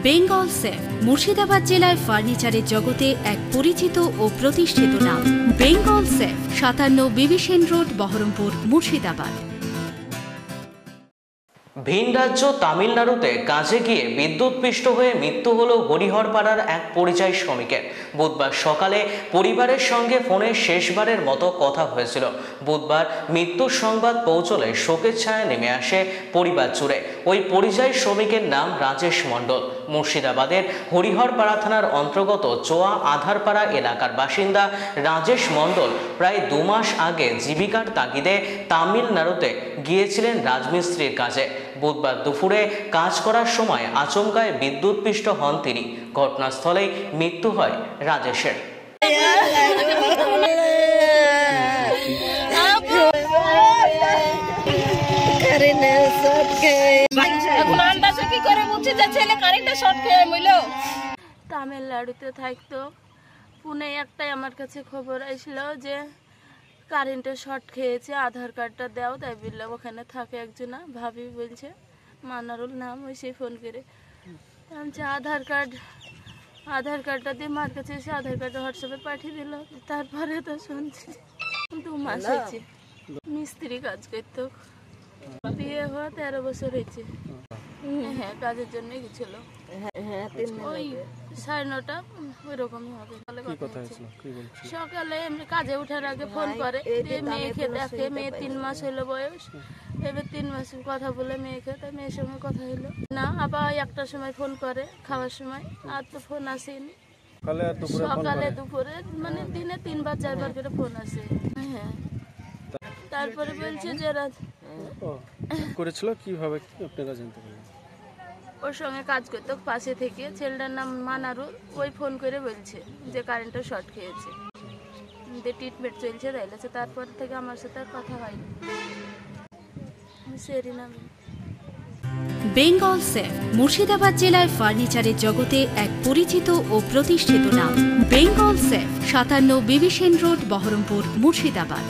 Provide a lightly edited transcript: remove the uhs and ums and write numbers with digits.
Bengal safe Murshidabad জেলায় ফার্নিচারের জগতে এক পরিচিত ও প্রতিষ্ঠিত নাম। Bengal safe 57 বিবিসেন road, Baharampur, Murshidabad. ভিন রাজ্য তামিলনাড়ুতে কাজে গিয়ে বিদ্যুৎস্পৃষ্ট হয়ে মৃত্যু হল হরিহরপাড়ার এক পরিযায়ী শ্রমিকের। বুধবার সকালে পরিবারের সঙ্গে ফোনে শেষবারের মতো কথা হয়েছিল। বুধবার মৃত্যুর সংবাদ পৌঁছলে শোকের ছায়া নেমে আসে পরিবার জুড়ে। ওই পরিযায়ী শ্রমিকের নাম রাজেশ মণ্ডল। মুর্শিদাবাদের হরিহরপাড়া থানার অন্তর্গত চোয়া আধারপাড়া এলাকার বাসিন্দা রাজেশ মণ্ডল প্রায় 2 মাস আগে জীবিকার তাগিদে তামিলনাড়ুতে গিয়েছিলেন রাজমিস্ত্রির কাজে। বুধবার দুপুরে কাজ করার সময় আচমকায় বিদ্যুৎস্পৃষ্ট হন তিনি। ঘটনাস্থলেই মৃত্যু হয় রাজেশের। তামিলনাড়ুতে থাকতো, পুনে একটাই আমার কাছে খবর আসলো যে কারেন্টের শর্ট খেয়েছে, আধার কার্ডটা দাও। তাই বললাম ওখানে থাকে একজনা, ভাবি বলছে মানারুল নাম, ওই সে ফোন করে বলছে আধার কার্ডটা দিয়ে মার কাছে এসে আধার কার্ডটা হোয়াটসঅ্যাপে পাঠিয়ে দিল। তারপরে তো শুনছি 2 মাস হয়েছে। মিস্ত্রি কাজ করতো, বিয়ে হওয়া 13 বছর হয়েছে। হ্যাঁ, কাজের জন্য গেছিল। ওই 9:30 ওইরকমই হবে। সকালে এমনি কাজে ওঠার আগে ফোন করে, মেয়েকে দেখে। মেয়ে 3 মাস হলো বয়স। এবার 3 মাস কথা বলে মেয়েকে, তাই মেয়ের সঙ্গে কথা হলো না। আবার 1টার সময় ফোন করে খাওয়ার সময়, আর তো ফোন আসেনি। সকালে দুপুরে মানে দিনে 3বার 4বার করে ফোন আসে। হ্যাঁ, তারপরে বলছে যে করেছিল কিভাবে, কি আপনারা জানতে পারলেন? ওর সঙ্গে কাজ করতো পাশে থেকে, ছেলেটার নাম মানারুল। ওই ফোন করে বলছে যে কারেন্টটা শর্ট খেয়েছে, যে ট্রিটমেন্ট চলছে তাইলেছে। তারপর থেকে আমার সাথে আর কথা হয়নি। সেরি নাম। বেঙ্গল সেফ মুর্শিদাবাদ জেলায় ফার্নিচারের জগতে এক পরিচিত ও প্রতিষ্ঠিত নাম। Bengal safe 57 বিবিসেন road, Baharampur, Murshidabad.